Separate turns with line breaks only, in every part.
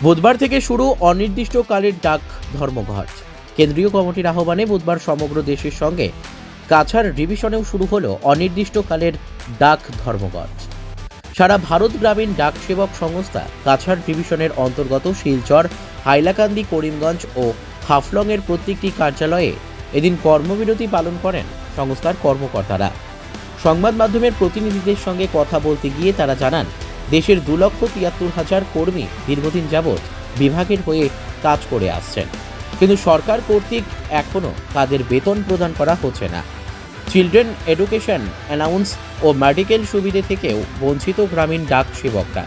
বুধবার থেকে শুরু অনির্দিষ্টকালের ডাক ধর্মঘট। কেন্দ্রীয় কমিটির আহ্বানে বুধবার সমগ্র দেশের সঙ্গে কাছাড় ডিভিশনেও শুরু হলো অনির্দিষ্টকালের ডাক ধর্মঘট। সারা ভারত গ্রামীণ ডাক সেবক সংস্থা কাছাড় ডিভিশনের অন্তর্গত শিলচর, হাইলাকান্দি, করিমগঞ্জ ও হাফলংয়ের প্রত্যেকটি কার্যালয়ে এদিন কর্মবিরতি পালন করেন সংস্থার কর্মকর্তারা। সংবাদ মাধ্যমের প্রতিনিধিদের সঙ্গে কথা বলতে গিয়ে তারা জানান, দেশের 2,73,000 কর্মী দীর্ঘদিন যাবৎ বিভাগের হয়ে কাজ করে আসছেন, কিন্তু সরকার কর্তৃক এখনও তাদের বেতন প্রদান করা হচ্ছে না। চিলড্রেন এডুকেশন অ্যালাউন্স ও মেডিকেল সুবিধে থেকেও বঞ্চিত গ্রামীণ ডাক সেবকরা।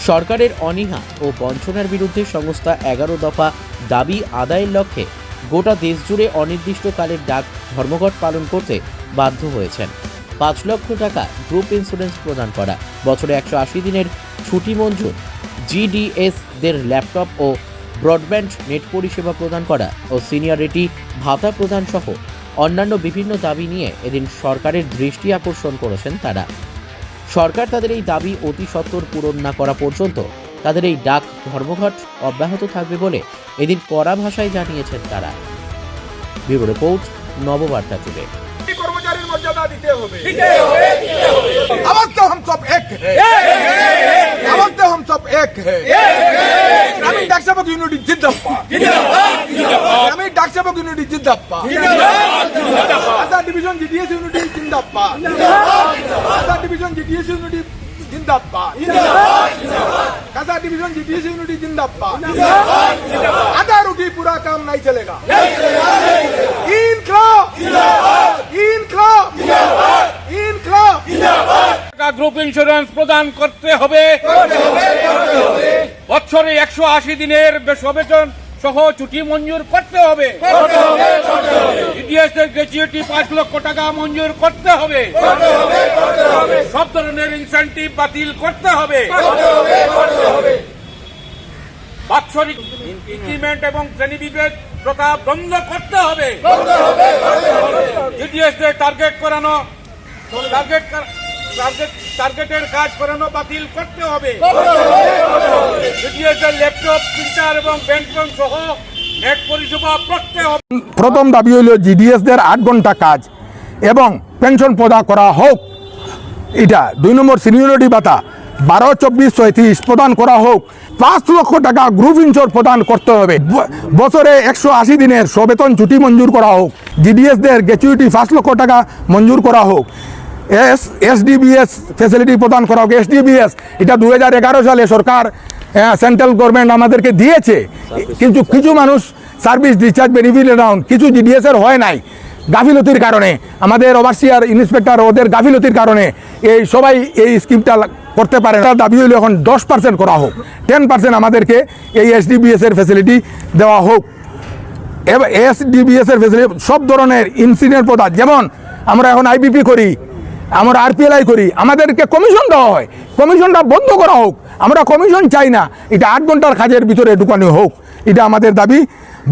সরকারের অনীহা ও বঞ্চনার বিরুদ্ধে সংস্থা 11 দফা দাবি আদায়ের লক্ষ্যে গোটা দেশ জুড়ে অনির্দিষ্টকালের ডাক ধর্মঘট পালন করতে বাধ্য হয়েছেন। 5 লক্ষ টাকা গ্রুপ ইন্স্যুরেন্স প্রদান করা, বছরে 180 দিনের ছুটি মঞ্জুর, জিডিএস দের ল্যাপটপ ও ব্রডব্যান্ড নেট পরিষেবা প্রদান করা ও সিনিয়রিটি ভাতা প্রদান সহ অন্যান্য বিভিন্ন দাবি নিয়ে এদিন সরকারের দৃষ্টি আকর্ষণ করেছেন তারা। সরকার তাদের এই দাবি অতি সত্বর পূরণ না করা পর্যন্ত তাদের এই ডাক ধর্মঘট অব্যাহত থাকবে বলে এদিন কড়া ভাষায় জানিয়েছেন তারা। Bureau report, Nababarta today.
कर्मचारी मर्यादा दीते होवे अब तो हम सब एक है अब तो हम सब एक है ग्रामीण डाक सेवक यूनिटी जिंदाबाद ग्रामीण डाक सेवक यूनिटी जिंदाबाद काछाड़ डिवीजन जीडीएस यूनिटी जिंदाबाद काछाड़ डिवीजन जीडीएस यूनिटी जिंदाबाद काछाड़ डिवीजन जीडीएस यूनिटी जिंदाबाद आधा रुकी पूरा काम नहीं चलेगा
গ্রুপ ইন্স্যুরেন্স প্রদান করতে হবে, বছরে 180 দিনের বেতন সহ ছুটি মঞ্জুর করতে হবে, জিডিএস এর গ্র্যাচুইটি 5 লক্ষ টাকা মঞ্জুর করতে হবে, সব ধরনের ইনসেন্টিভ বাতিল করতে হবে, বাৎসরিক ইনক্রিমেন্ট এবং শ্রেণীবিভেদ প্রথা বন্ধ করতে হবে, জিডিএস এর টার্গেটের কাজ করানো বাতিল করতে হবে, জিডিএস এর ল্যাপটপ, প্রিন্টার এবং ব্যাংক সহ নেট পরিষেবা করতে হবে।
প্রথম দাবি হইল জিডিএস দের 8 ঘন্টা কাজ এবং পেনশন প্রদান করা হোক। এটা 2 নম্বর সিনিয়রিটি ভাতা 12, 24, 36 প্রদান করা হোক। 5 লক্ষ টাকা গ্রুপ ইন্স্যুরেন্স প্রদান করতে হবে। বছরে 180 দিনের সবেতন ছুটি মঞ্জুর করা হোক। জিডিএস দের গ্র্যাচুইটি 5 লক্ষ টাকা মঞ্জুর করা হোক। এসডিবিএস ফ্যাসিলিটি প্রদান করা হোক। এসডিবিএস এটা 2011 সালে সরকার সেন্ট্রাল গভর্নমেন্ট আমাদেরকে দিয়েছে, কিন্তু কিছু মানুষ সার্ভিস ডিসচার্জ বেনিফিট অ্যামাউন্ট কিছু জিডিএস এর হয় নাই গাফিলতির কারণে, আমাদের ওভারসিয়ার ইন্সপেক্টর ওদের গাফিলতির কারণে এই সবাই এই স্কিমটা করতে পারে না। দাবি হইলে এখন 10% করা হোক, 10% আমাদেরকে এই এসডিবিএস এর ফ্যাসিলিটি দেওয়া হোক। এবার এসডিবিএস এর ফ্যাসিলিটি সব ধরনের ইনসিডেন্ট প্রদান, যেমন আমরা এখন আইবিপি করি, আমরা আরপিএলআই করি, আমাদেরকে কমিশন দেওয়া হয়, কমিশনটা বন্ধ করা হোক। আমরা কমিশন চাই না, এটা 8 ঘন্টার কাজের ভিতরে ঢুকানো হোক, এটা আমাদের দাবি।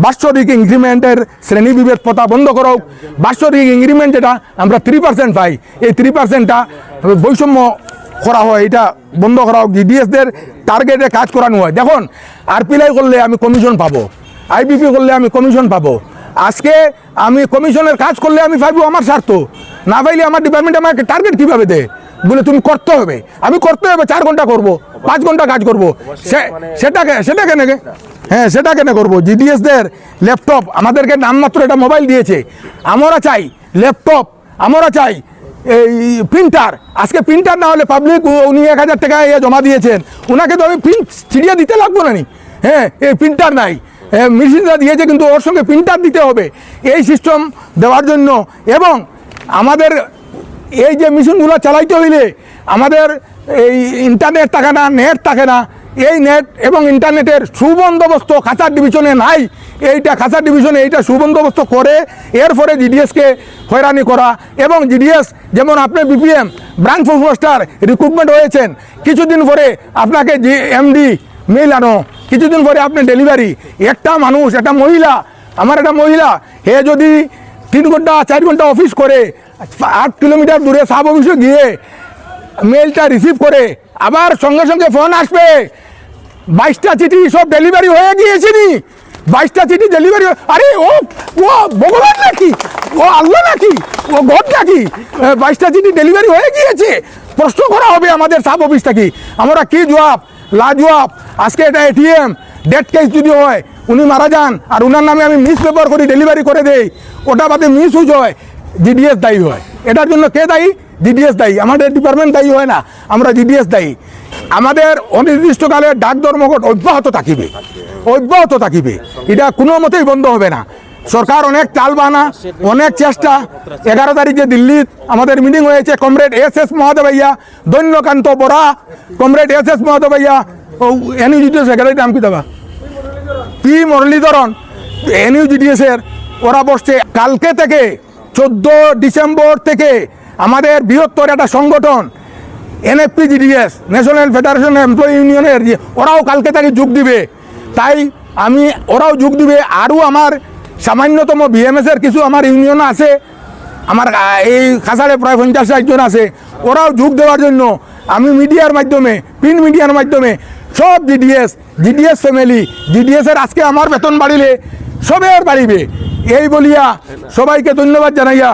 বাৎসরিক ইনক্রিমেন্টের শ্রেণীবিভেদ প্রথা বন্ধ করা হোক। বাৎসরিক ইনক্রিমেন্ট যেটা আমরা 3% পাই, এই 3%টা বৈষম্য করা হয়, এটা বন্ধ করা হোক। জিডিএসদের টার্গেটে কাজ করানো হয়। দেখুন, আরপিএলআই করলে আমি কমিশন পাবো, আইবিপি করলে আমি কমিশন পাবো। আজকে আমি কমিশনের কাজ করলে আমি পাইবো আমার স্বার্থ, না পাইলে আমার ডিপার্টমেন্ট আমাকে টার্গেট কীভাবে দেয়, বলে তুমি করতে হবে, আমি করতে হবে 4 ঘন্টা করবো, 5 ঘন্টা কাজ করবো, সেটা কেন সেটা কেন করবো? জিডিএসদের ল্যাপটপ আমাদেরকে নামমাত্র এটা মোবাইল দিয়েছে, আমরা চাই ল্যাপটপ, আমরা চাই এই প্রিন্টার। আজকে প্রিন্টার না হলে পাবলিক উনি 1000 টাকা জমা দিয়েছেন, ওনাকে তো আমি প্রিন্ট ছিড়িয়ে দিতে লাগবো না নি? এই প্রিন্টার নাই, মেশিনটা দিয়েছে কিন্তু ওর সঙ্গে প্রিন্টার দিতে হবে, এই সিস্টেম দেওয়ার জন্য। এবং আমাদের এই যে মেশিনগুলো চালাইতে হইলে আমাদের এই ইন্টারনেট থাকে না, নেট থাকে না। এই নেট এবং ইন্টারনেটের সুবন্দোবস্ত কাছাড় ডিভিশনে নাই। এইটা কাছাড় ডিভিশনে এইটা সুবন্দোবস্ত করে এরপরে জিডিএসকে হয়রানি করা। এবং জিডিএস যেমন আপনি বিপিএম ব্রাঞ্চ পোস্টার রিক্রুটমেন্ট হয়েছেন, কিছুদিন পরে আপনাকে এমডি মেইল আনো, কিছুদিন পরে আপনি ডেলিভারি। একটা মানুষ, একটা মহিলা, আমার একটা মহিলা, হে যদি 3 ঘন্টা 4 ঘন্টা অফিস করে 8 কিলোমিটার দূরে সাব অফিসে গিয়ে মেইলটা রিসিভ করে, আবার সঙ্গে সঙ্গে ফোন আসবে, 22টা চিঠি সব ডেলিভারি হয়ে গিয়েছে নি? 22টা চিঠি ডেলিভারি, আরে ও ও ভগবান নাকি, ও আল্লাহ নাকি, ও গড নাকি? 22টা চিঠি ডেলিভারি হয়ে গিয়েছে। প্রশ্ন করা হবে আমাদের সাব অফিস থেকে, আমরা কি জবাব, লাজবাব। আজকে এটা এটিএম ডেট কেস যদি হয়, উনি মারা যান আর উনার নামে আমি মিস পেপার করি ডেলিভারি করে দেই, ওটা বাদে মিস ইউজ হয়, জিডিএস দায়ী হয়। এটার জন্য কে দায়ী? জিডিএস দায়ী। আমাদের ডিপার্টমেন্ট দায়ী হয় না, আমরা জিডিএস দায়ী। আমাদের অনির্দিষ্টকালের ডাক ধর্মঘট অব্যাহত থাকিবে, অব্যাহত থাকিবে। এটা কোনো মতেই বন্ধ হবে না। সরকার অনেক চাল বাহানা, অনেক চেষ্টা। 11 তারিখে দিল্লির আমাদের মিটিং হয়েছে, কমরেড এস মহাদেব ভাইয়া, দৈন্যকান্ত বরা, কমরেড এস মহাদেব ভাইয়া, ও এনইউজিডিএস সেক্রেটারি নাম কি দেবা, পি মুরলীধরন, এনইউজিডিএসের ওরা বসছে। কালকে থেকে 14 ডিসেম্বর থেকে আমাদের বৃহত্তর একটা সংগঠন এনএফপিজিডিএস, ন্যাশনাল ফেডারেশন এমপ্লয়ি ইউনিয়নের, ওরাও কালকে থেকে যোগ দিবে। তাই আমি, ওরাও যোগ দিবে। আরও আমার সামান্যতম বিএমএসের কিছু আমার ইউনিয়ন আছে, আমার এই খাসাড়ে প্রায় 50-60 জন আছে, ওরাও যোগ দেওয়ার জন্য আমি মিডিয়ার মাধ্যমে, প্রিন্ট মিডিয়ার মাধ্যমে সব জিডিএস ফ্যামিলি, জিডিএসের আজকে আমার বেতন বাড়িলে সবের বাড়িবে এই বলিয়া সবাইকে ধন্যবাদ জানাইয়া